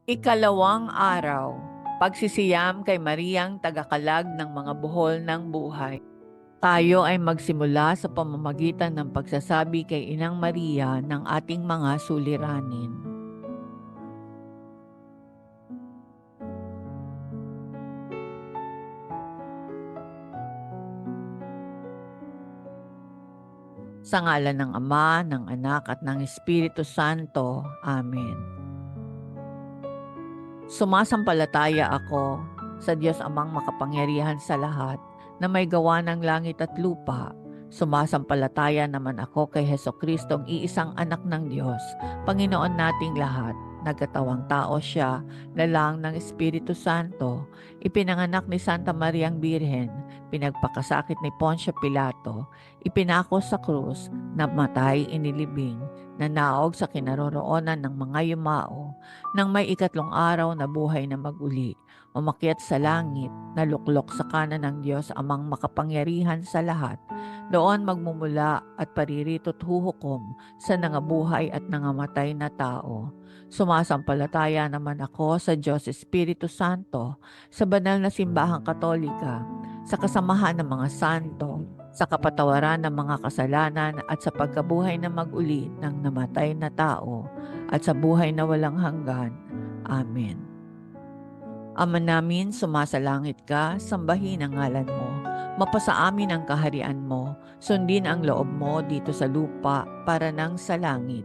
Ikalawang araw, pagsisiyam kay Mariang tagakalag ng mga buhol ng buhay. Tayo ay magsimula sa pamamagitan ng pagsasabi kay Inang Maria ng ating mga suliranin. Sa ngalan ng Ama, ng Anak at ng Espiritu Santo. Amen. Sumasampalataya ako sa Diyos Amang makapangyarihan sa lahat na may gawa ng langit at lupa. Sumasampalataya naman ako kay Hesukristung iisang anak ng Diyos, Panginoon nating lahat. Nagkatawang tao siya, lalang ng Espiritu Santo, ipinanganak ni Santa Mariang Birhen, pinagpakasakit ni Poncio Pilato, ipinako sa krus, namatay, inilibing, nanaog sa kinaroroonan ng mga yumao, nang may ikatlong araw na buhay na maguli, umakyat sa langit, naluklok sa kanan ng Diyos Amang makapangyarihan sa lahat, doon magmumula at paririto't huhukom sa nangabuhay at nangamatay na tao. Sumasampalataya naman ako sa Diyos Espiritu Santo, sa banal na simbahang katolika, sa kasamahan ng mga santo, sa kapatawaran ng mga kasalanan at sa pagkabuhay na mag-uli ng namatay na tao at sa buhay na walang hanggan. Amen. Ama namin, sumasalangit ka, sambahin ang ngalan mo. Mapasa amin ang kaharian mo, sundin ang loob mo dito sa lupa para nang sa langit.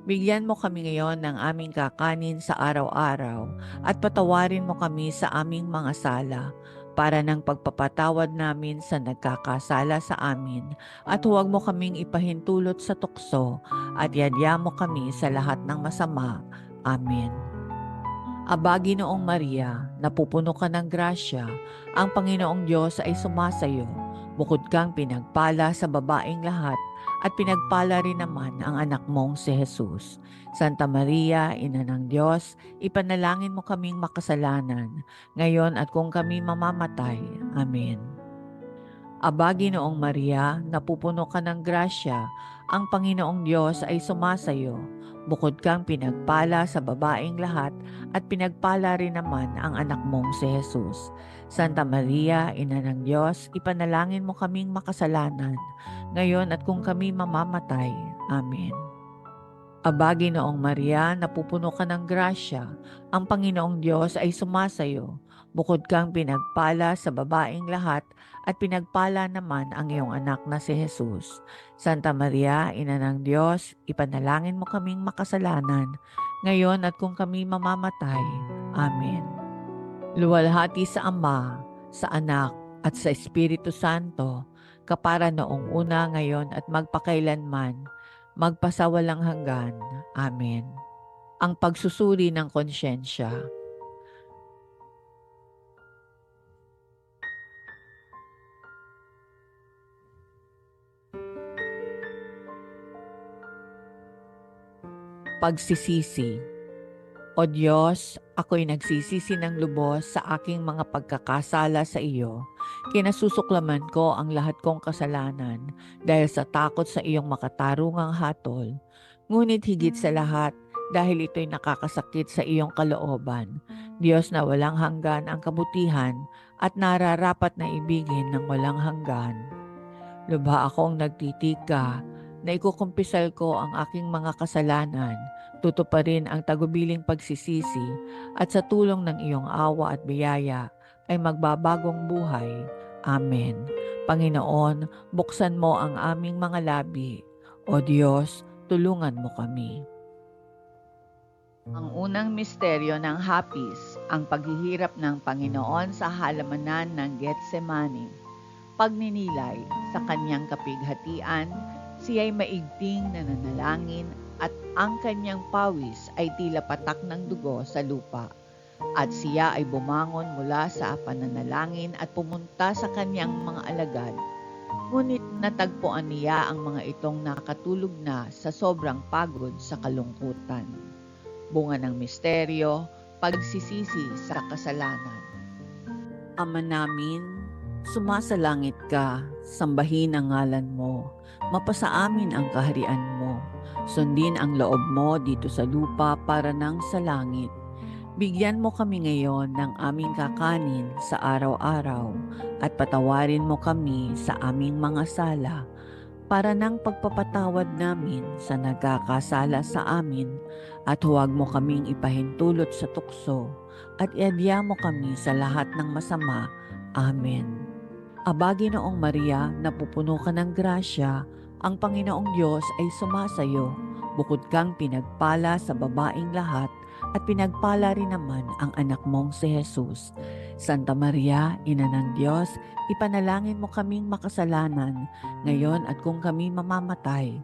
Bigyan mo kami ngayon ng aming kakanin sa araw-araw at patawarin mo kami sa aming mga sala para ng pagpapatawad namin sa nagkakasala sa amin at huwag mo kaming ipahintulot sa tukso at yadya mo kami sa lahat ng masama. Amen. Aba, Ginoong Maria, napupuno ka ng grasya, ang Panginoong Diyos ay sumasayo. Bukod kang pinagpala sa babaeng lahat, at pinagpala rin naman ang anak mong si Jesus. Santa Maria, Ina ng Diyos, ipanalangin mo kaming makasalanan, ngayon at kung kami mamamatay. Amen. Aba, Ginoong Maria, napupuno ka ng grasya, ang Panginoong Diyos ay sumasayo. Bukod kang pinagpala sa babaeng lahat at pinagpala rin naman ang anak mong si Jesus. Santa Maria, Ina ng Diyos, ipanalangin mo kaming makasalanan, ngayon at kung kami mamamatay. Amen. Aba, Ginoong Maria, napupuno ka ng grasya, ang Panginoong Diyos ay sumasayo. Bukod kang pinagpala sa babaeng lahat at pinagpala naman ang iyong anak na si Jesus. Santa Maria, Ina ng Diyos, ipanalangin mo kaming makasalanan, ngayon at kung kami mamamatay. Amen. Luwalhati sa Ama, sa Anak, at sa Espiritu Santo, kapara noong una, ngayon at magpakailanman, magpasawalang hanggan. Amen. Ang pagsusuri ng konsyensya. Pagsisisi. O Diyos, ako'y nagsisisi ng lubos sa aking mga pagkakasala sa iyo. Kinasusuklaman ko ang lahat kong kasalanan dahil sa takot sa iyong makatarungang hatol. Ngunit higit sa lahat, dahil ito'y nakakasakit sa iyong kalooban, Diyos na walang hanggan ang kabutihan at nararapat na ibigin ng walang hanggan. Lubha akong nagtitika na ikukumpisal ko ang aking mga kasalanan, tutuparin ang tagubiling pagsisisi, at sa tulong ng iyong awa at biyaya ay magbabagong buhay. Amen. Panginoon, buksan mo ang aming mga labi. O Diyos, tulungan mo kami. Ang unang misteryo ng hapis, ang paghihirap ng Panginoon sa halamanan ng Getsemani. Pagninilay sa kanyang kapighatian, siya'y maigting na nanalangin at ang kanyang pawis ay tila patak ng dugo sa lupa. At siya ay bumangon mula sa pananalangin at pumunta sa kanyang mga alagad. Ngunit natagpuan niya ang mga itong nakatulog na sa sobrang pagod sa kalungkutan. Bunga ng misteryo, pagsisisi sa kasalanan. Ama namin, sumasalangit ka, sambahin ang ngalan mo, mapasa amin ang kaharian mo, sundin ang loob mo dito sa lupa para nang sa langit. Bigyan mo kami ngayon ng aming kakanin sa araw-araw at patawarin mo kami sa aming mga sala para ng pagpapatawad namin sa nagkakasala sa amin at huwag mo kaming ipahintulot sa tukso at iadya mo kami sa lahat ng masama. Amen. Aba, Ginoong Maria, napupuno ka ng grasya, ang Panginoong Diyos ay sumasayo. Bukod kang pinagpala sa babaing lahat, at pinagpala rin naman ang anak mong si Jesus. Santa Maria, Ina ng Diyos, ipanalangin mo kaming makasalanan, ngayon at kung kami mamamatay.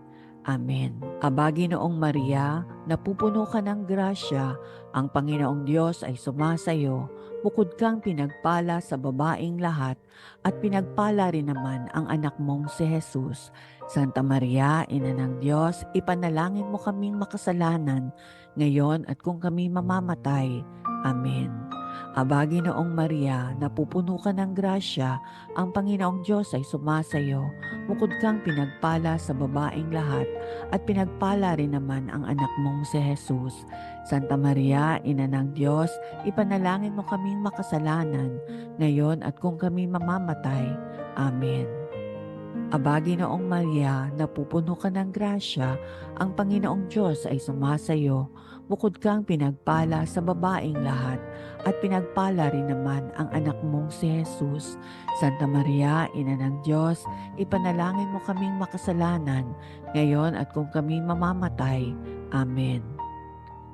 Amen. Aba, Ginoong Maria, napupuno ka ng grasya, ang Panginoong Diyos ay sumasayo. Bukod kang pinagpala sa babaing lahat, at pinagpala rin naman ang anak mong si Jesus. Santa Maria, Ina ng Diyos, ipanalangin mo kaming makasalanan, ngayon at kung kami mamamatay. Amen. Aba, Ginoong Maria, napupuno ka ng grasya, ang Panginoong Diyos ay sumasayo. Bukod kang pinagpala sa babaing lahat, at pinagpala rin naman ang anak mong si Jesus. Santa Maria, Ina ng Diyos, ipanalangin mo kaming makasalanan, ngayon at kung kami mamamatay. Amen. Aba, Ginoong Maria, napupuno ka ng grasya, ang Panginoong Diyos ay sumasayo. Bukod kang pinagpala sa babaing lahat, at pinagpala rin naman ang anak mong si Jesus. Santa Maria, Ina ng Diyos, ipanalangin mo kaming makasalanan, ngayon at kung kami mamamatay. Amen.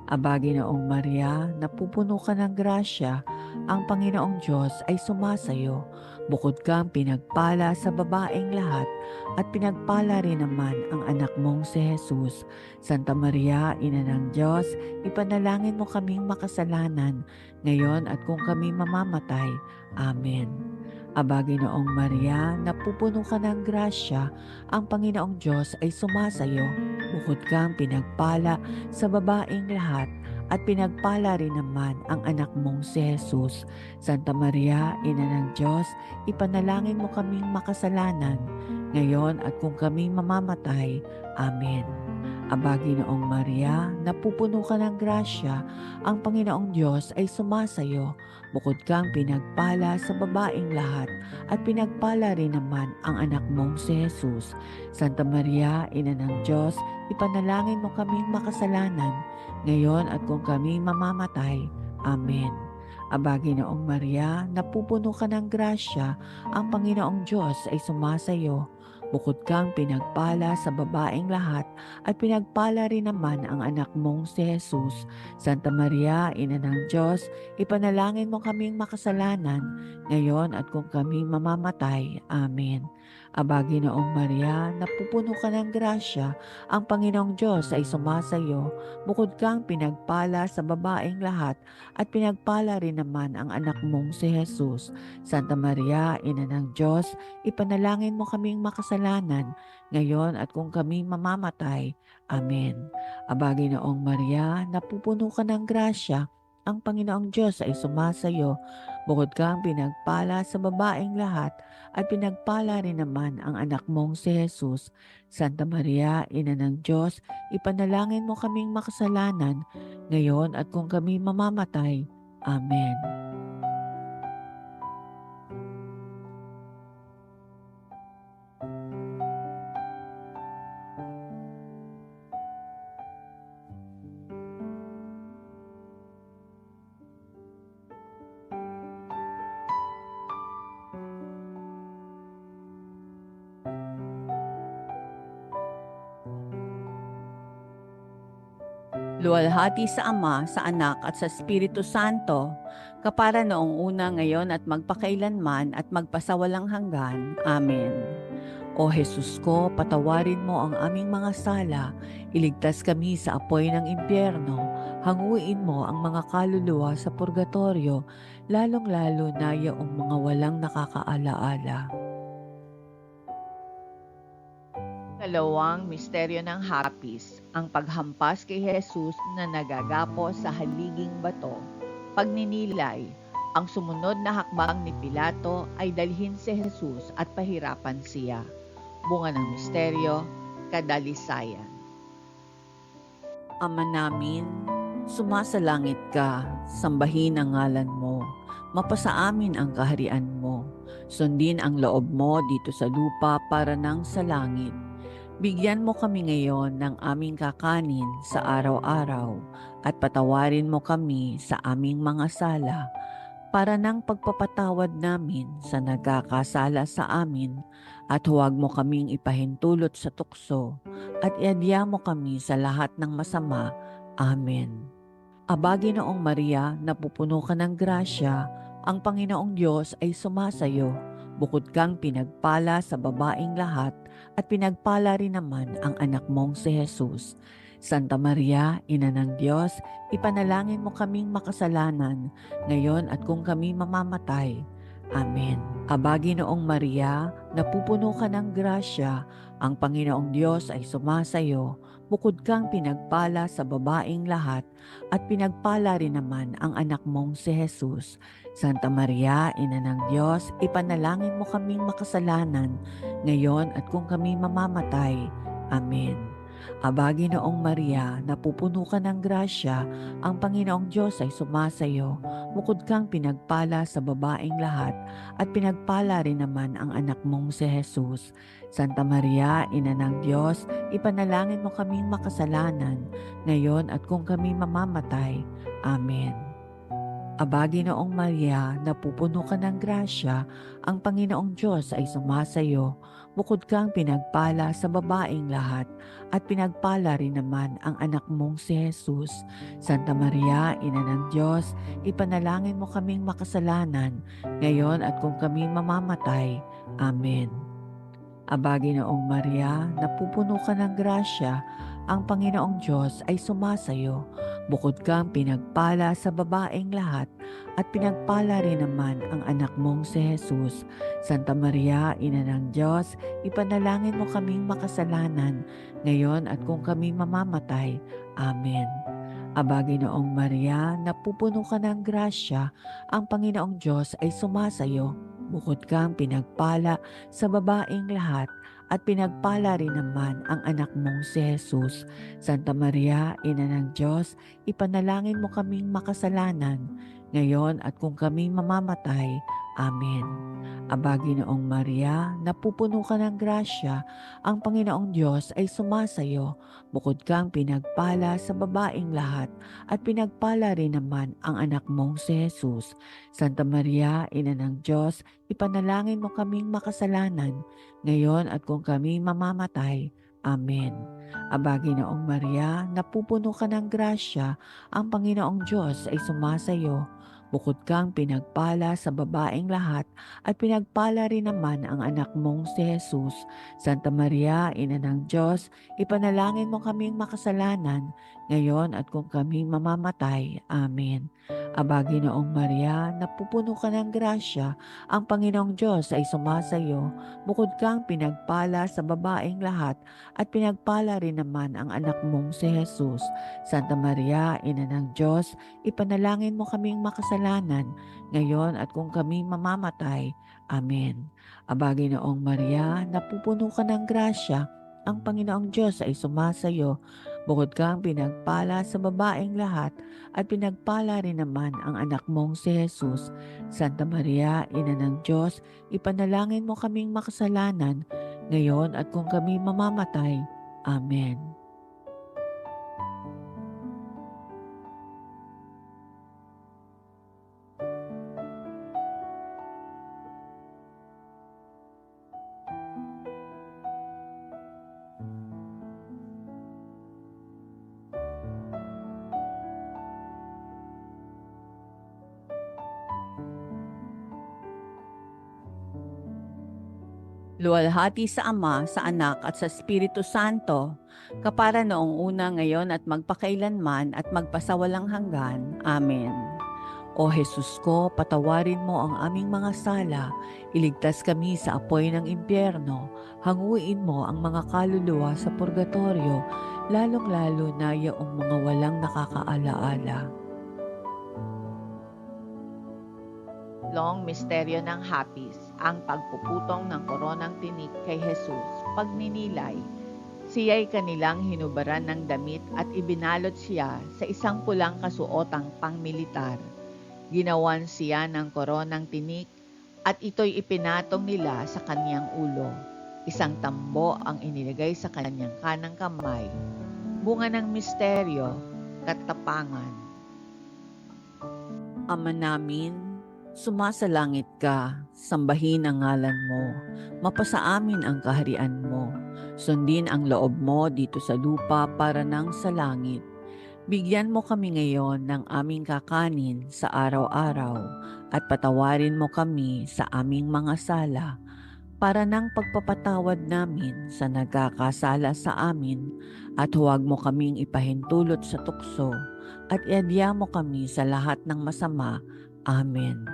Aba, Ginoong Maria, napupuno ka ng grasya, ang Panginoong Diyos ay sumasayo. Bukod kang pinagpala sa babaeng lahat, at pinagpala rin naman ang anak mong si Jesus. Santa Maria, Ina ng Diyos, ipanalangin mo kaming makasalanan, ngayon at kung kami mamamatay. Amen. Aba, Ginoong Maria, napupuno ka ng grasya, ang Panginoong Diyos ay sumasayo. Bukod kang pinagpala sa babaeng lahat, at pinagpala rin naman ang anak mong si Jesus. Santa Maria, Ina ng Diyos, ipanalangin mo kaming makasalanan, ngayon at kung kami mamamatay. Amen. Aba, Ginoong Maria, napupuno ka ng grasya, ang Panginoong Diyos ay sumasayo. Bukod kang pinagpala sa babaeng lahat, at pinagpala rin naman ang anak mong si Jesus. Santa Maria, Ina ng Diyos, ipanalangin mo kaming makasalanan, ngayon at kung kami mamamatay. Amen. Aba, Ginoong Maria, napupuno ka ng grasya, ang Panginoong Diyos ay sumasayo. Bukod kang pinagpala sa babaeng lahat, at pinagpala rin naman ang anak mong si Jesus. Santa Maria, Ina ng Diyos, ipanalangin mo kaming makasalanan, ngayon at kung kami mamamatay. Amen. Aba, Ginoong Maria, napupuno ka ng grasya, ang Panginoong Diyos ay sumasayo. Bukod kang pinagpala sa babaeng lahat, at pinagpala rin naman ang anak mong si Jesus. Santa Maria, Ina ng Diyos, ipanalangin mo kaming makasalanan, ngayon at kung kami mamamatay. Amen. Aba, Ginoong Maria, napupuno ka ng grasya, ang Panginoong Diyos ay sumasayo. Bukod kang pinagpala sa babaeng lahat, at pinagpala rin naman ang anak mong si Jesus. Santa Maria, Ina ng Diyos, ipanalangin mo kaming makasalanan, ngayon at kung kami mamamatay. Amen. Luwalhati sa Ama, sa Anak at sa Espiritu Santo, kapara noong una, ngayon at magpakailanman at magpasawalang hanggan. Amen. O Jesus ko, patawarin mo ang aming mga sala, iligtas kami sa apoy ng impyerno, hanguin mo ang mga kaluluwa sa purgatorio, lalong-lalo na yaong mga walang nakakaalaala. Kalawang misteryo ng hapis, ang paghampas kay Jesus na nagagapo sa haliging bato. Pagninilay, ang sumunod na hakbang ni Pilato ay dalhin si Jesus at pahirapan siya. Bunga ng misteryo, kadalisayan. Ama namin, Sumasalangit ka, sambahin ang ngalan mo, mapasa amin ang kaharian mo, sundin ang loob mo dito sa lupa para nang sa langit. Bigyan mo kami ngayon ng aming kakanin sa araw-araw at patawarin mo kami sa aming mga sala para ng pagpapatawad namin sa nagkakasala sa amin at huwag mo kaming ipahintulot sa tukso at iadya mo kami sa lahat ng masama. Amen. Aba, Ginoong Maria, napupuno ka ng grasya, ang Panginoong Diyos ay sumasayo. Bukod kang pinagpala sa babaing lahat at pinagpala rin naman ang anak mong si Jesus. Santa Maria, Ina ng Diyos, ipanalangin mo kaming makasalanan, ngayon at kung kami mamamatay. Amen. Aba, Ginoong Maria, napupuno ka ng grasya, ang Panginoong Diyos ay sumasayo. Bukod kang pinagpala sa babaing lahat at pinagpala rin naman ang anak mong si Jesus. Santa Maria, Ina ng Diyos, ipanalangin mo kaming makasalanan, ngayon at kung kami mamamatay. Amen. Aba, Ginoong Maria, napupuno ka ng grasya, ang Panginoong Diyos ay sumasayo. Bukod kang pinagpala sa babaing lahat at pinagpala rin naman ang anak mong si Jesus. Santa Maria, Ina ng Diyos, ipanalangin mo kaming makasalanan, ngayon at kung kami mamamatay. Amen. Aba, Ginoong Maria, napupuno ka ng grasya, ang Panginoong Diyos ay sumasayo. Bukod kang pinagpala sa babaing lahat, at pinagpala rin naman ang anak mong si Jesus. Santa Maria, Ina ng Diyos, ipanalangin mo kaming makasalanan, ngayon at kung kami mamamatay. Amen. Aba, Ginoong Maria, napupuno ka ng grasya, ang Panginoong Diyos ay sumasayo. Bukod kang pinagpala sa babaeng lahat at pinagpala rin naman ang anak mong si Jesus. Santa Maria, Ina ng Diyos, ipanalangin mo kaming makasalanan, ngayon at kung kami mamamatay. Amen. Aba, Ginoong Maria, napupuno ka ng grasya, ang Panginoong Diyos ay sumasayo. Bukod kang pinagpala sa babaeng lahat at pinagpala rin naman ang anak mong si Jesus. Santa Maria, Ina ng Diyos, ipanalangin mo kaming makasalanan, ngayon at kung kami mamamatay. Amen. Aba, Ginoong Maria, napupuno ka ng grasya, ang Panginoong Diyos ay sumasayo. Bukod kang pinagpala sa babaeng lahat at pinagpala rin naman ang anak mong si Jesus. Santa Maria, Ina ng Diyos, ipanalangin mo kaming makasalanan, ngayon at kung kami mamamatay. Amen. Aba, Ginoong Maria, napupuno ka ng grasya, ang Panginoong Diyos ay sumasayo. Bukod kang pinagpala sa babaeng lahat at pinagpala rin naman ang anak mong si Jesus. Santa Maria, Ina ng Diyos, ipanalangin mo kaming makasalanan, ngayon at kung kami mamamatay. Amen. Aba, Ginoong Maria, napupuno ka ng grasya, ang Panginoong Diyos ay sumasayo. Bukod kang pinagpala sa babaeng lahat at pinagpala rin naman ang anak mong si Jesus. Santa Maria, Ina ng Diyos, ipanalangin mo kaming makasalanan, ngayon at kung kami mamamatay. Amen. Aba, Ginoong Maria, napupuno ka ng grasya, ang Panginoong Diyos ay sumasayo. Bukod kang pinagpala sa babaeng lahat at pinagpala rin naman ang anak mong si Jesus. Santa Maria, Ina ng Diyos, ipanalangin mo kaming makasalanan, ngayon at kung kami mamamatay. Amen. Luwalhati sa Ama, sa Anak at sa Espiritu Santo, kapara noong una, ngayon at magpakailanman at magpasawalang hanggan. Amen. O Jesus ko, patawarin mo ang aming mga sala, iligtas kami sa apoy ng impyerno, hanguin mo ang mga kaluluwa sa purgatorio, lalong-lalo na yaong mga walang nakakaalaala. Long misteryo ng Hapis, ang pagpuputong ng koronang tinik kay Jesus, pagninilay. Siya'y kanilang hinubaran ng damit at ibinalot siya sa isang pulang kasuotang pangmilitar. Ginawan siya ng koronang tinik at ito'y ipinatong nila sa kaniyang ulo. Isang tambo ang inilagay sa kaniyang kanang kamay. Bunga ng misteryo, katapangan. Ama namin, sumasalangit ka, sambahin ang ngalan mo, mapasa amin ang kaharian mo, sundin ang loob mo dito sa lupa para nang sa langit. Bigyan mo kami ngayon ng aming kakanin sa araw-araw at patawarin mo kami sa aming mga sala para ng pagpapatawad namin sa nagkakasala sa amin at huwag mo kaming ipahintulot sa tukso at iadya mo kami sa lahat ng masama. Amen.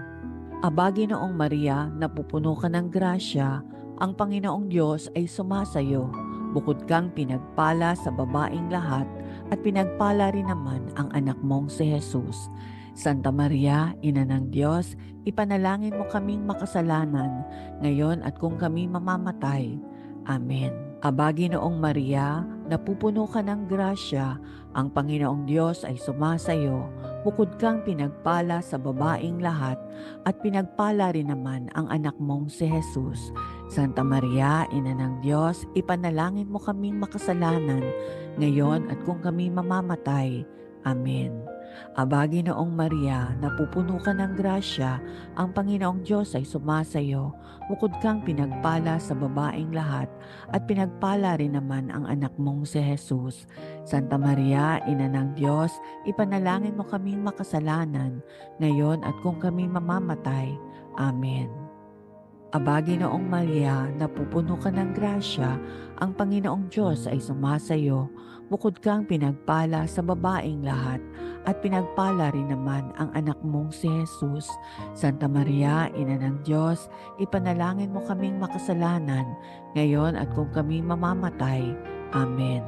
Aba, Ginoong Maria, napupuno ka ng grasya, ang Panginoong Diyos ay sumasayo. Bukod kang pinagpala sa babaing lahat at pinagpala rin naman ang anak mong si Jesus. Santa Maria, Ina ng Diyos, ipanalangin mo kaming makasalanan, ngayon at kung kami mamamatay. Amen. Aba, Ginoong Maria, napupuno ka ng grasya, ang Panginoong Diyos ay sumasayo. Bukod kang pinagpala sa babaing lahat at pinagpala rin naman ang anak mong si Jesus. Santa Maria, Ina ng Diyos, ipanalangin mo kaming makasalanan, ngayon at kung kami mamamatay. Amen. Aba, Ginoong Maria, napupuno ka ng grasya, ang Panginoong Diyos ay sumasayo. Bukod kang pinagpala sa babaing lahat at pinagpala rin naman ang anak mong si Jesus. Santa Maria, Ina ng Diyos, ipanalangin mo kaming makasalanan, ngayon at kung kami mamamatay. Amen. Aba, Ginoong Maria, napupuno ka ng grasya, ang Panginoong Diyos ay sumasayo. Bukod kang pinagpala sa babaing lahat at pinagpala rin naman ang anak mong si Jesus. Santa Maria, Ina ng Diyos, ipanalangin mo kaming makasalanan, ngayon at kung kami mamamatay. Amen.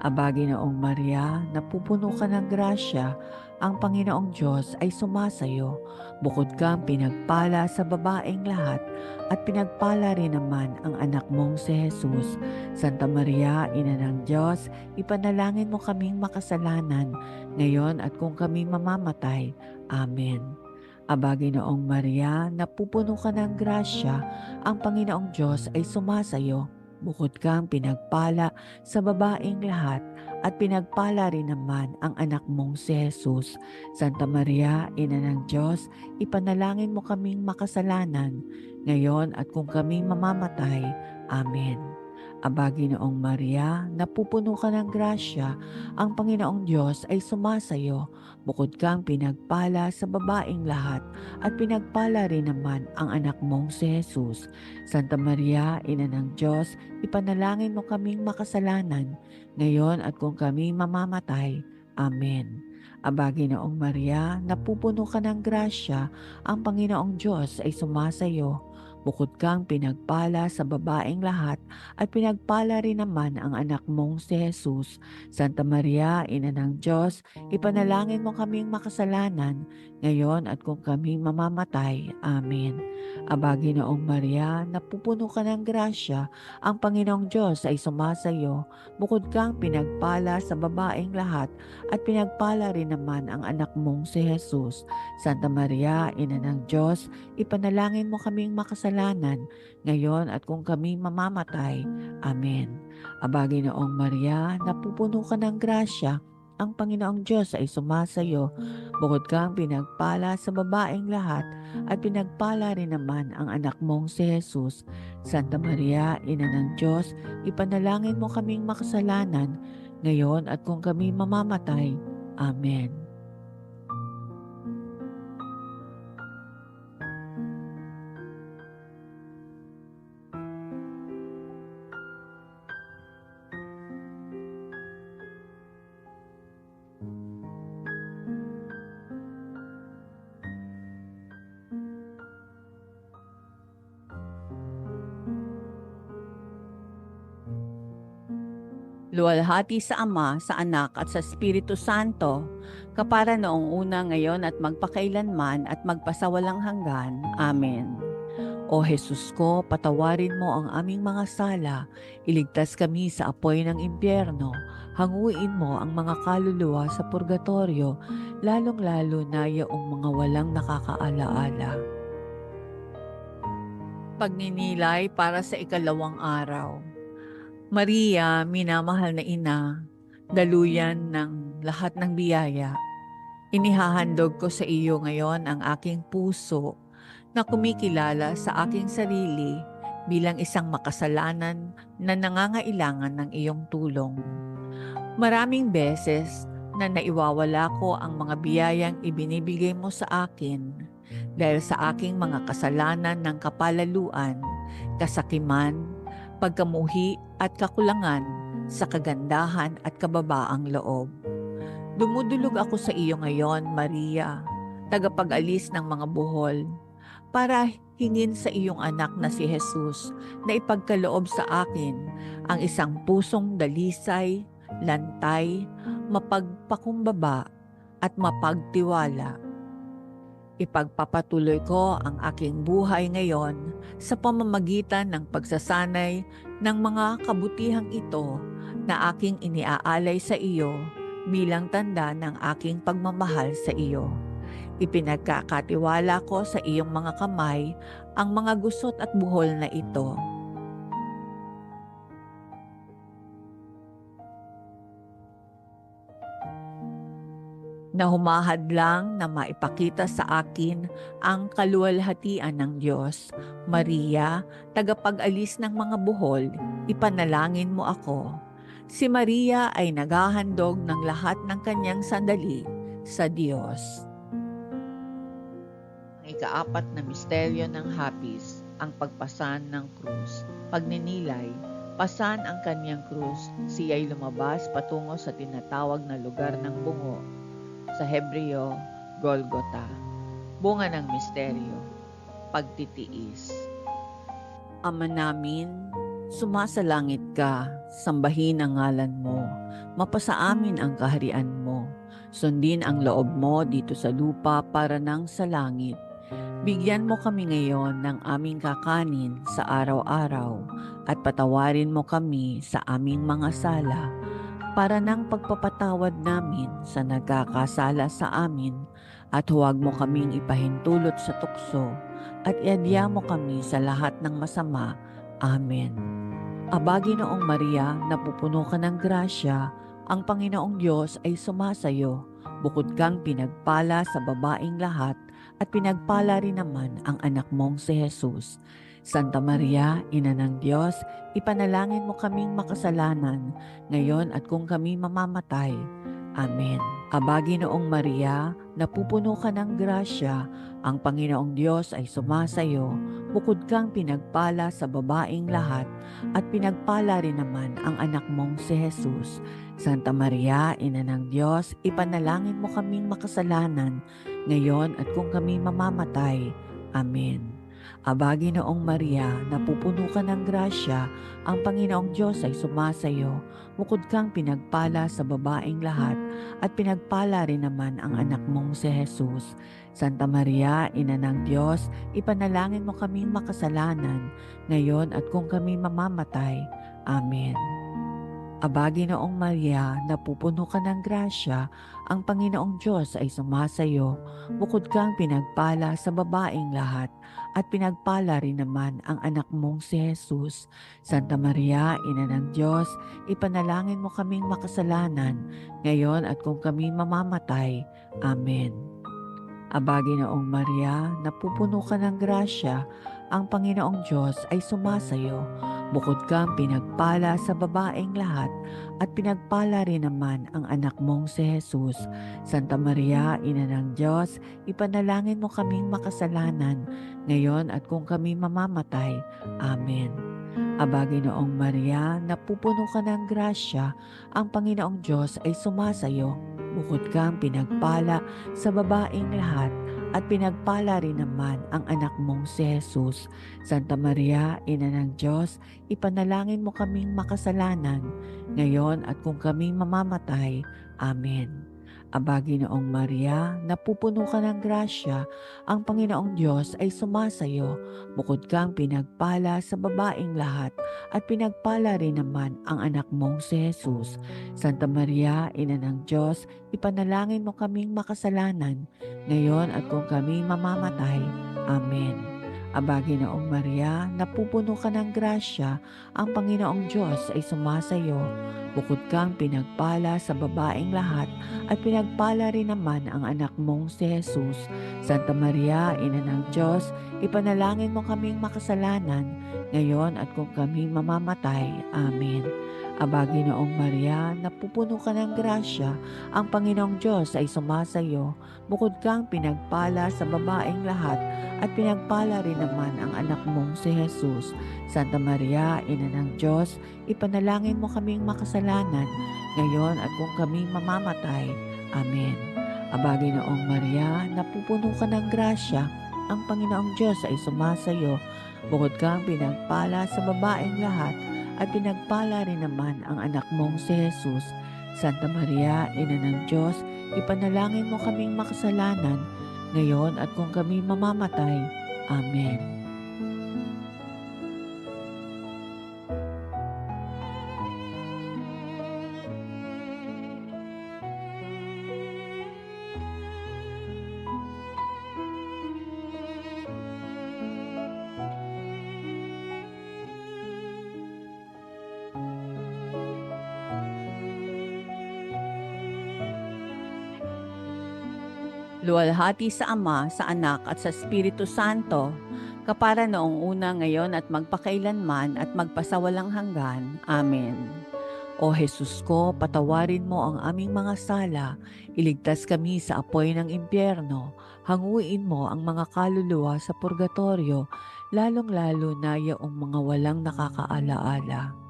Aba, Ginoong Maria, napupuno ka ng grasya, ang Panginoong Diyos ay sumasayo. Bukod kang pinagpala sa babaeng lahat at pinagpala rin naman ang anak mong si Jesus. Santa Maria, Ina ng Diyos, ipanalangin mo kaming makasalanan, ngayon at kung kami mamamatay. Amen. Aba, Ginoong Maria, napupuno ka ng grasya, ang Panginoong Diyos ay sumasayo. Bukod kang pinagpala sa babaeng lahat at pinagpala rin naman ang anak mong si Jesus. Santa Maria, Ina ng Diyos, ipanalangin mo kaming makasalanan, ngayon at kung kami mamamatay. Amen. Aba, Ginoong Maria, napupuno ka ng grasya, ang Panginoong Diyos ay sumasayo. Bukod kang pinagpala sa babaeng lahat at pinagpala rin naman ang anak mong si Jesus. Santa Maria, Ina ng Diyos, ipanalangin mo kaming makasalanan, ngayon at kung kami mamamatay. Amen. Aba, Ginoong Maria, napupuno ka ng grasya, ang Panginoong Diyos ay sumasayo. Bukod kang pinagpala sa babaeng lahat at pinagpala rin naman ang anak mong si Jesus. Santa Maria, Ina ng Diyos, ipanalangin mo kaming makasalanan, ngayon at kung kami mamamatay. Amen. Aba, Ginoong Maria, napupuno ka ng grasya, ang Panginoong Diyos ay sumasayo. Bukod kang pinagpala sa babaeng lahat at pinagpala rin naman ang anak mong si Jesus. Santa Maria, Ina ng Diyos, ipanalangin mo kaming makasalanan, ngayon at kung kami mamamatay. Amen. Aba, Ginoong Maria, napupuno ka ng grasya, ang Panginoong Diyos ay sumasayo. Bukod kang pinagpala sa babaeng lahat at pinagpala rin naman ang anak mong si Jesus. Santa Maria, Ina ng Diyos, ipanalangin mo kaming makasalanan, ngayon at kung kami mamamatay. Amen. Luwalhati sa Ama, sa Anak at sa Espiritu Santo, kapara noong una, ngayon at magpakailanman at magpasawalang hanggan. Amen. O Jesus ko, patawarin mo ang aming mga sala, iligtas kami sa apoy ng impyerno, hanguin mo ang mga kaluluwa sa purgatorio, lalong-lalo na yaong mga walang nakakaalaala. Pagninilay para sa ikalawang araw. Maria, minamahal na ina, daluyan ng lahat ng biyaya, inihahandog ko sa iyo ngayon ang aking puso na kumikilala sa aking sarili bilang isang makasalanan na nangangailangan ng iyong tulong. Maraming beses na naiwawala ko ang mga biyayang ibinibigay mo sa akin dahil sa aking mga kasalanan ng kapalaluan, kasakiman, pagkamuhi at kakulangan sa kagandahan at kababaang loob. Dumudulog ako sa iyo ngayon, Maria, tagapag-alis ng mga buhol, para hingin sa iyong anak na si Jesus na ipagkaloob sa akin ang isang pusong dalisay, lantay, mapagpakumbaba at mapagtiwala. Ipagpapatuloy ko ang aking buhay ngayon sa pamamagitan ng pagsasanay ng mga kabutihang ito na aking iniaalay sa iyo bilang tanda ng aking pagmamahal sa iyo. Ipinagkakatiwala ko sa iyong mga kamay ang mga gusot at buhol na ito. Na humahadlang na maipakita sa akin ang kaluwalhatian ng Diyos. Maria, tagapag-alis ng mga buhol, ipanalangin mo ako. Si Maria ay naghahandog ng lahat ng kanyang sandali sa Diyos. Ang ikaapat na misteryo ng hapis, ang pagpasan ng krus. Pagninilay, pasan ang kanyang krus, siya'y lumabas patungo sa tinatawag na lugar ng bungo. Sa Hebreo, Golgota. Bunga ng misteryo, pagtitiis. Ama namin, sumasalangit ka, sambahin ang ngalan mo, mapasa amin ang kaharian mo, sundin ang loob mo dito sa lupa para nang sa langit. Bigyan mo kami ngayon ng aming kakanin sa araw-araw at patawarin mo kami sa aming mga sala para ng pagpapatawad namin sa nagkakasala sa amin at huwag mo kaming ipahintulot sa tukso at iadya mo kami sa lahat ng masama. Amen. Aba, Ginoong Maria, napupuno ka ng grasya, ang Panginoong Diyos ay sumasayo. Bukod kang pinagpala sa babaing lahat at pinagpala rin naman ang anak mong si Jesus. Santa Maria, Ina ng Diyos, ipanalangin mo kaming makasalanan, ngayon at kung kami mamamatay. Amen. Aba, Ginoong Maria, napupuno ka ng grasya, ang Panginoong Diyos ay sumasayo, bukod kang pinagpala sa babaing lahat, at pinagpala rin naman ang anak mong si Jesus. Santa Maria, Ina ng Diyos, ipanalangin mo kaming makasalanan, ngayon at kung kami mamamatay. Amen. Aba, Ginoong Maria, napupuno ka ng grasya, ang Panginoong Diyos ay sumasayo, bukod kang pinagpala sa babaing lahat, at pinagpala rin naman ang anak mong si Jesus. Santa Maria, Ina ng Diyos, ipanalangin mo kaming makasalanan, ngayon at kung kami mamamatay. Amen. Aba, Ginoong Maria, napupuno ka ng grasya, ang Panginoong Diyos ay sumasayo, bukod kang pinagpala sa babaing lahat, at pinagpala rin naman ang anak mong si Jesus. Santa Maria, Ina ng Diyos, ipanalangin mo kaming makasalanan, ngayon at kung kami mamamatay. Amen. Aba, Ginoong Maria, napupuno ka ng grasya, ang Panginoong Diyos ay sumasayo, bukod kang pinagpala sa babaeng lahat, at pinagpala rin naman ang anak mong si Jesus. Santa Maria, Ina ng Diyos, ipanalangin mo kaming makasalanan, ngayon at kung kami mamamatay. Amen. Aba, Ginoong Maria, napupuno ka ng grasya, ang Panginoong Diyos ay sumasayo, bukod kang pinagpala sa babaeng lahat, at pinagpala rin naman ang anak mong si Jesus. Santa Maria, Ina ng Diyos, ipanalangin mo kaming makasalanan, ngayon at kung kami mamamatay. Amen. Aba, Ginoong Maria, napupuno ka ng grasya, ang Panginoong Diyos ay sumasayo. Bukod kang pinagpala sa babaeng lahat, at pinagpala rin naman ang anak mong si Jesus. Santa Maria, Ina ng Diyos, ipanalangin mo kaming makasalanan, ngayon at kung kami mamamatay. Amen. Aba, Ginoong Maria, napupuno ka ng grasya, ang Panginoong Diyos ay sumasayo. Bukod kang pinagpala sa babaeng lahat, at pinagpala rin naman ang anak mong si Jesus. Santa Maria, Ina ng Diyos, ipanalangin mo kaming makasalanan, ngayon at kung kami mamamatay. Amen. Aba, Ginoong Maria, napupuno ka ng grasya, ang Panginoong Diyos ay sumasayo. Bukod kang pinagpala sa babaeng lahat, at pinagpala rin naman ang anak mong si Jesus. Santa Maria, Ina ng Diyos, ipanalangin mo kaming makasalanan, ngayon at kung kami mamamatay. Amen. Aba, Ginoong Maria, napupuno ka ng grasya, ang Panginoong Diyos ay sumasayo. Bukod kang pinagpala sa babaeng lahat, at pinagpala rin naman ang anak mong si Jesus. Santa Maria, Ina ng Diyos, ipanalangin mo kaming makasalanan, ngayon at kung kami mamamatay. Amen. Luwalhati sa Ama, sa Anak at sa Espiritu Santo, kapara noong una, ngayon at magpakailanman at magpasawalang hanggan. Amen. O Jesus ko, patawarin mo ang aming mga sala, iligtas kami sa apoy ng impyerno, hanguin mo ang mga kaluluwa sa purgatorio, lalong-lalo na yaong mga walang nakakaalaala.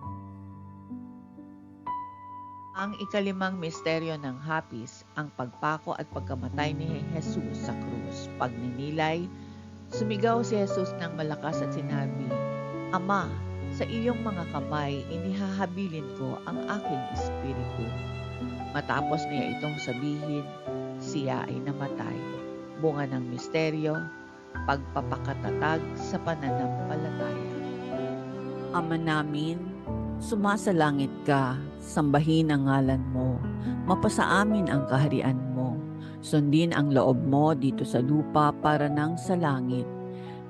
Ang ikalimang misteryo ng hapis, ang pagpako at pagkamatay ni Jesus sa krus. Pagninilay, sumigaw si Jesus ng malakas at sinabi, Ama, sa iyong mga kamay inihahabilin ko ang aking espiritu. Matapos niya itong sabihin, siya ay namatay. Bunga ng misteryo, pagpapakatatag sa pananampalataya. Ama namin, sumasalangit ka, sambahin ang ngalan mo, mapasa amin ang kaharian mo, sundin ang loob mo dito sa lupa para nang sa langit.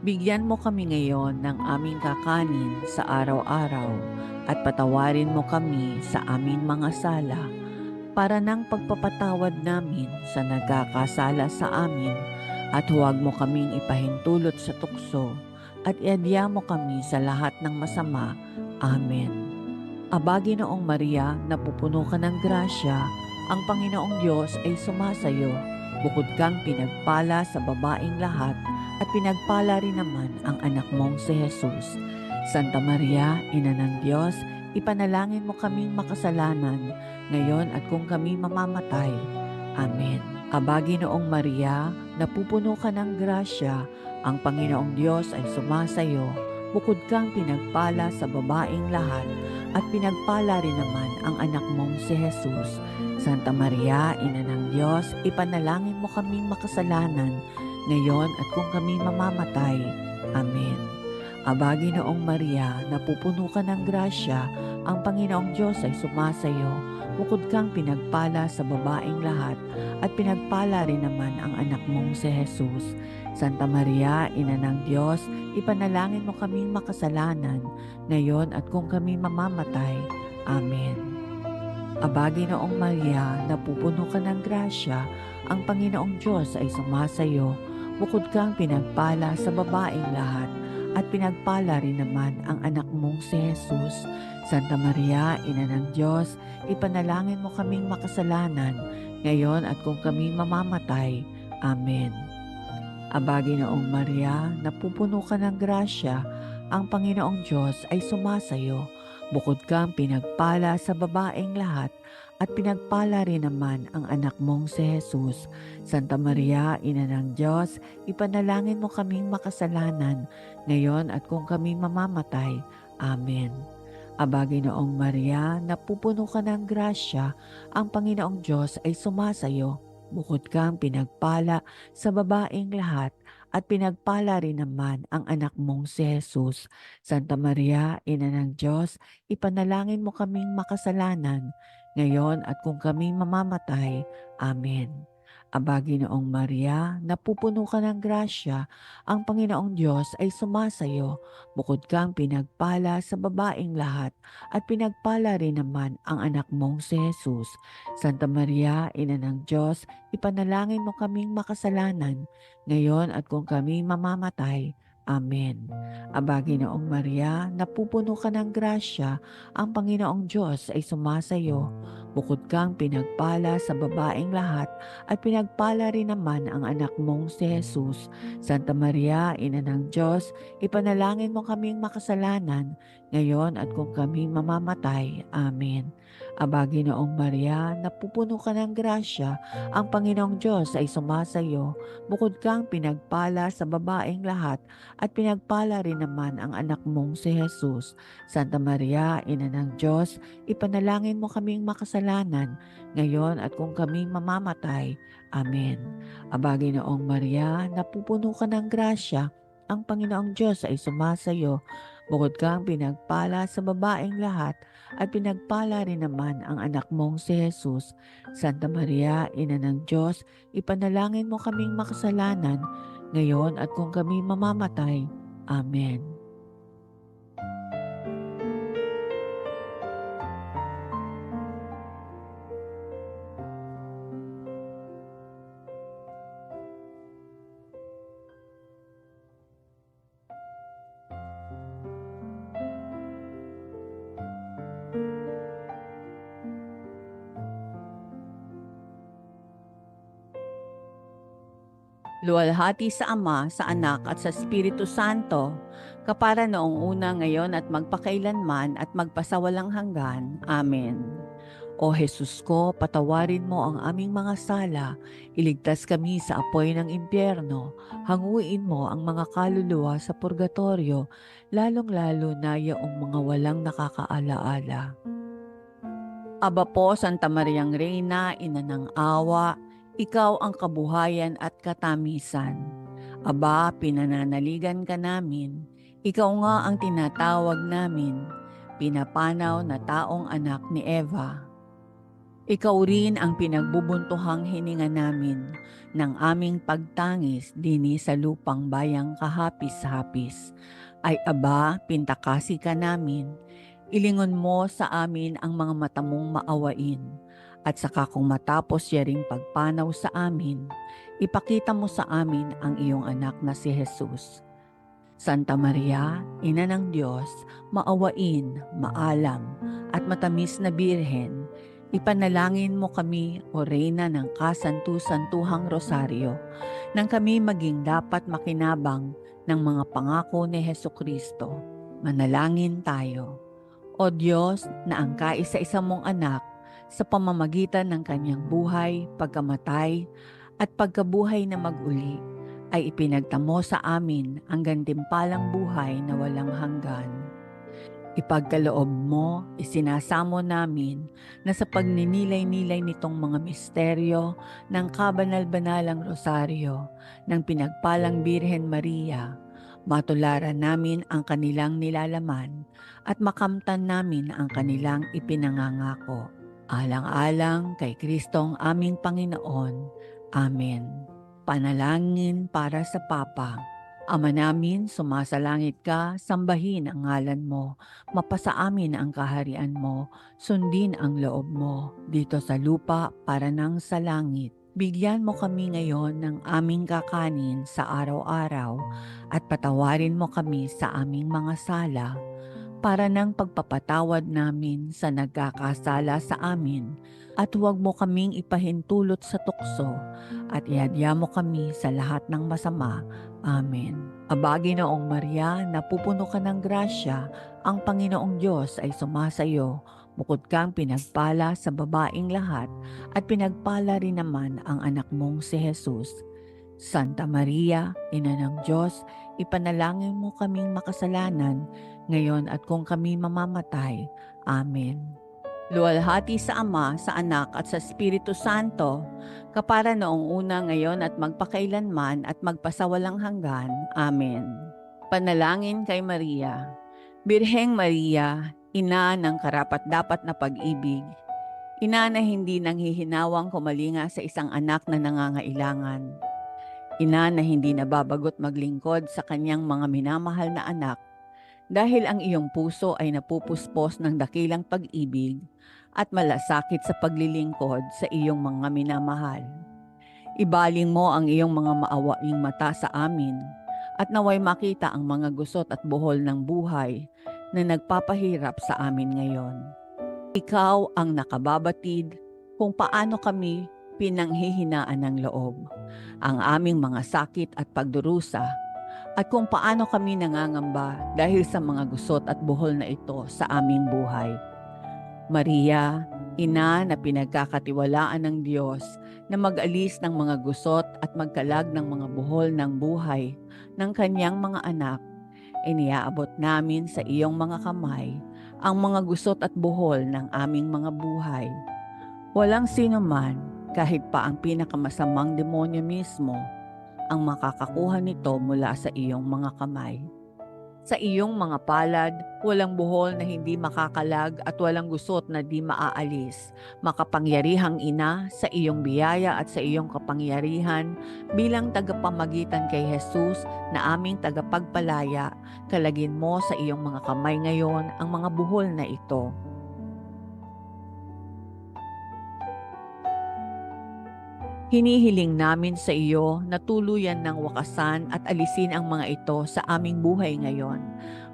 Bigyan mo kami ngayon ng aming kakanin sa araw-araw at patawarin mo kami sa aming mga sala para nang pagpapatawad namin sa nagkakasala sa amin at huwag mo kaming ipahintulot sa tukso at iadya mo kami sa lahat ng masama. Amen. Aba, Ginoong Maria, napupuno ka ng grasya, ang Panginoong Diyos ay sumasayo. Bukod kang pinagpala sa babaeng lahat, at pinagpala rin naman ang anak mong si Jesus. Santa Maria, Ina ng Diyos, ipanalangin mo kaming makasalanan, ngayon at kung kami mamamatay. Amen. Aba, Ginoong Maria, napupuno ka ng grasya, ang Panginoong Diyos ay sumasayo. Bukod kang pinagpala sa babaeng lahat, at pinagpala rin naman ang anak mong si Jesus. Santa Maria, Ina ng Diyos, ipanalangin mo kaming makasalanan, ngayon at kung kami mamamatay. Amen. Aba, Ginoong Maria, napupuno ka ng grasya, ang Panginoong Diyos ay sumasayo. Bukod kang pinagpala sa babaeng lahat, at pinagpala rin naman ang anak mong si Jesus. Santa Maria, Ina ng Diyos, ipanalangin mo kaming makasalanan, ngayon at kung kami mamamatay. Amen. Aba, Ginoong Maria, napupuno ka ng grasya, ang Panginoong Diyos ay sumasayo. Bukod kang pinagpala sa babaeng lahat, at pinagpala rin naman ang anak mong si Jesus. Santa Maria, Ina ng Diyos, ipanalangin mo kaming makasalanan, ngayon at kung kami mamamatay. Amen. Aba, Ginoong Maria, napupuno ka ng grasya, ang Panginoong Diyos ay sumasayo. Bukod kang pinagpala sa babaeng lahat, at pinagpala rin naman ang anak mong si Jesus. Santa Maria, Ina ng Diyos, ipanalangin mo kaming makasalanan, ngayon at kung kami mamamatay. Amen. Aba, Ginoong Maria, napupuno ka ng grasya, ang Panginoong Diyos ay sumasayo. Bukod kang pinagpala sa babaeng lahat, at pinagpala rin naman ang anak mong si Jesus. Santa Maria, Ina ng Diyos, ipanalangin mo kaming makasalanan, ngayon at kung kami mamamatay. Amen. Aba, Ginoong Maria, napupuno ka ng grasya, ang Panginoong Diyos ay sumasayo. Bukod kang pinagpala sa babaeng lahat, at pinagpala rin naman ang anak mong si Jesus. Santa Maria, Ina ng Diyos, ipanalangin mo kaming makasalanan, ngayon at kung kami mamamatay. Amen. Aba, Ginoong Maria, napupuno ka ng grasya, ang Panginoong Diyos ay sumasayo. Bukod kang pinagpala sa babaeng lahat, at pinagpala rin naman ang anak mong si Jesus. Santa Maria, Ina ng Diyos, ipanalangin mo kaming makasalanan, ngayon at kung kami mamamatay. Amen. Aba, Ginoong Maria, napupuno ka ng grasya, ang Panginoong Diyos ay sumasayo. Bukod kang pinagpala sa babaeng lahat, at pinagpala rin naman ang anak mong si Jesus. Santa Maria, Ina ng Diyos, ipanalangin mo kaming makasalanan, ngayon at kung kami mamamatay. Amen. Aba, Ginoong Maria, napupuno ka ng grasya, ang Panginoong Diyos ay sumasayo. Bukod kang pinagpala sa babaeng lahat, at pinagpala rin naman ang anak mong si Jesus. Santa Maria, Ina ng Diyos, ipanalangin mo kaming makasalanan, ngayon at kung kami mamamatay. Amen. Luwalhati sa Ama, sa Anak at sa Espiritu Santo, kapara noong una, ngayon at magpakailanman at magpasawalang hanggan. Amen. O Jesus ko, patawarin mo ang aming mga sala, iligtas kami sa apoy ng impyerno, hanguin mo ang mga kaluluwa sa purgatorio, lalong-lalo na yaong mga walang nakakaalaala. Aba po, Santa Mariang Reyna, Ina ng Awa, ikaw ang kabuhayan at katamisan. Aba, pinananaligan ka namin, ikaw nga ang tinatawag namin, pinapanaw na taong anak ni Eva. Ikaw rin ang pinagbubuntuhang hininga namin ng aming pagtangis dini sa lupang bayang kahapis-hapis. Ay aba, pintakasi ka namin, ilingon mo sa amin ang mga mata mong maawain, at saka kung matapos yaring pagpanaw sa amin, ipakita mo sa amin ang iyong anak na si Jesus. Santa Maria, Ina ng Diyos, maawain, maalam, at matamis na Birhen, ipanalangin mo kami, O Reyna ng Kasantu-Santuhang Rosaryo, nang kami maging dapat makinabang ng mga pangako ni Hesukristo. Manalangin tayo. O Diyos, na ang kaisa-isa mong anak, sa pamamagitan ng kanyang buhay, pagkamatay, at pagkabuhay na mag-uli, ay ipinagtamo sa amin ang gantimpalang buhay na walang hanggan. Ipagkaloob mo, isinasamo namin na sa pagninilay-nilay nitong mga misteryo ng kabanal-banalang rosaryo ng pinagpalang Birhen Maria, matularan namin ang kanilang nilalaman at makamtan namin ang kanilang ipinangangako. Alang-alang kay Kristong aming Panginoon. Amen. Panalangin para sa Papa. Ama namin, sumasalangit ka, sambahin ang ngalan mo, mapasa amin ang kaharian mo, sundin ang loob mo, dito sa lupa para nang sa langit. Bigyan mo kami ngayon ng aming kakanin sa araw-araw, at patawarin mo kami sa aming mga sala, para ng pagpapatawad namin sa nagkakasala sa amin, at huwag mo kaming ipahintulot sa tukso, at ihadya mo kami sa lahat ng masama. Amen. Aba, Ginoong Maria, napupuno ka ng grasya, ang Panginoong Diyos ay sumasayo. Bukod kang pinagpala sa babaeng lahat, at pinagpala rin naman ang anak mong si Jesus. Santa Maria, Ina ng Diyos, ipanalangin mo kaming makasalanan, ngayon at kung kami mamamatay. Amen. Luwalhati sa Ama, sa Anak at sa Espiritu Santo, kapara noong una, ngayon at magpakailanman at magpasawalang hanggan. Amen. Panalangin kay Maria. Birheng Maria, ina ng karapat-dapat na pag-ibig, ina na hindi nanghihinawang kumalinga sa isang anak na nangangailangan, ina na hindi nababagot maglingkod sa kanyang mga minamahal na anak, dahil ang iyong puso ay napupuspos ng dakilang pag-ibig at malasakit sa paglilingkod sa iyong mga minamahal. Ibaling mo ang iyong mga maawaing mata sa amin at naway makita ang mga gusot at buhol ng buhay na nagpapahirap sa amin ngayon. Ikaw ang nakababatid kung paano kami pinanghihinaan ng loob, ang aming mga sakit at pagdurusa, at kung paano kami nangangamba dahil sa mga gusot at buhol na ito sa aming buhay. Maria, ina na pinagkakatiwalaan ng Diyos na mag-alis ng mga gusot at magkalag ng mga buhol ng buhay ng kanyang mga anak, iniaabot namin sa iyong mga kamay ang mga gusot at buhol ng aming mga buhay. Walang sino man, kahit pa ang pinakamasamang demonyo mismo, ang makakakuha nito mula sa iyong mga kamay. Sa iyong mga palad, walang buhol na hindi makakalag at walang gusot na di maaalis. Makapangyarihang ina, sa iyong biyaya at sa iyong kapangyarihan bilang tagapamagitan kay Jesus na aming tagapagpalaya, kalagin mo sa iyong mga kamay ngayon ang mga buhol na ito. Hinihiling namin sa iyo na tuluyan ng wakasan at alisin ang mga ito sa aming buhay ngayon.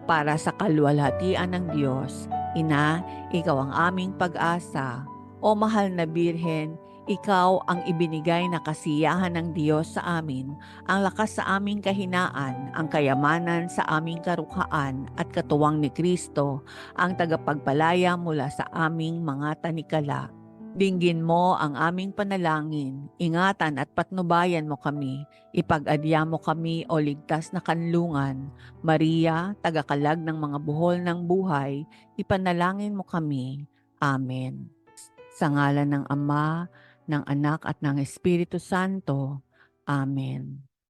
Para sa kaluwalhatian ng Diyos, Ina, ikaw ang aming pag-asa. O mahal na Birhen, ikaw ang ibinigay na kasiyahan ng Diyos sa amin, ang lakas sa aming kahinaan, ang kayamanan sa aming karukhaan at katuwang ni Kristo, ang tagapagpalaya mula sa aming mga tanikala. Dinggin mo ang aming panalangin, ingatan at patnubayan mo kami, ipag-adya mo kami o ligtas na kanlungan. Maria, tagakalag ng mga buhol ng buhay, ipanalangin mo kami. Amen. Sa ngalan ng Ama, ng Anak at ng Espiritu Santo. Amen.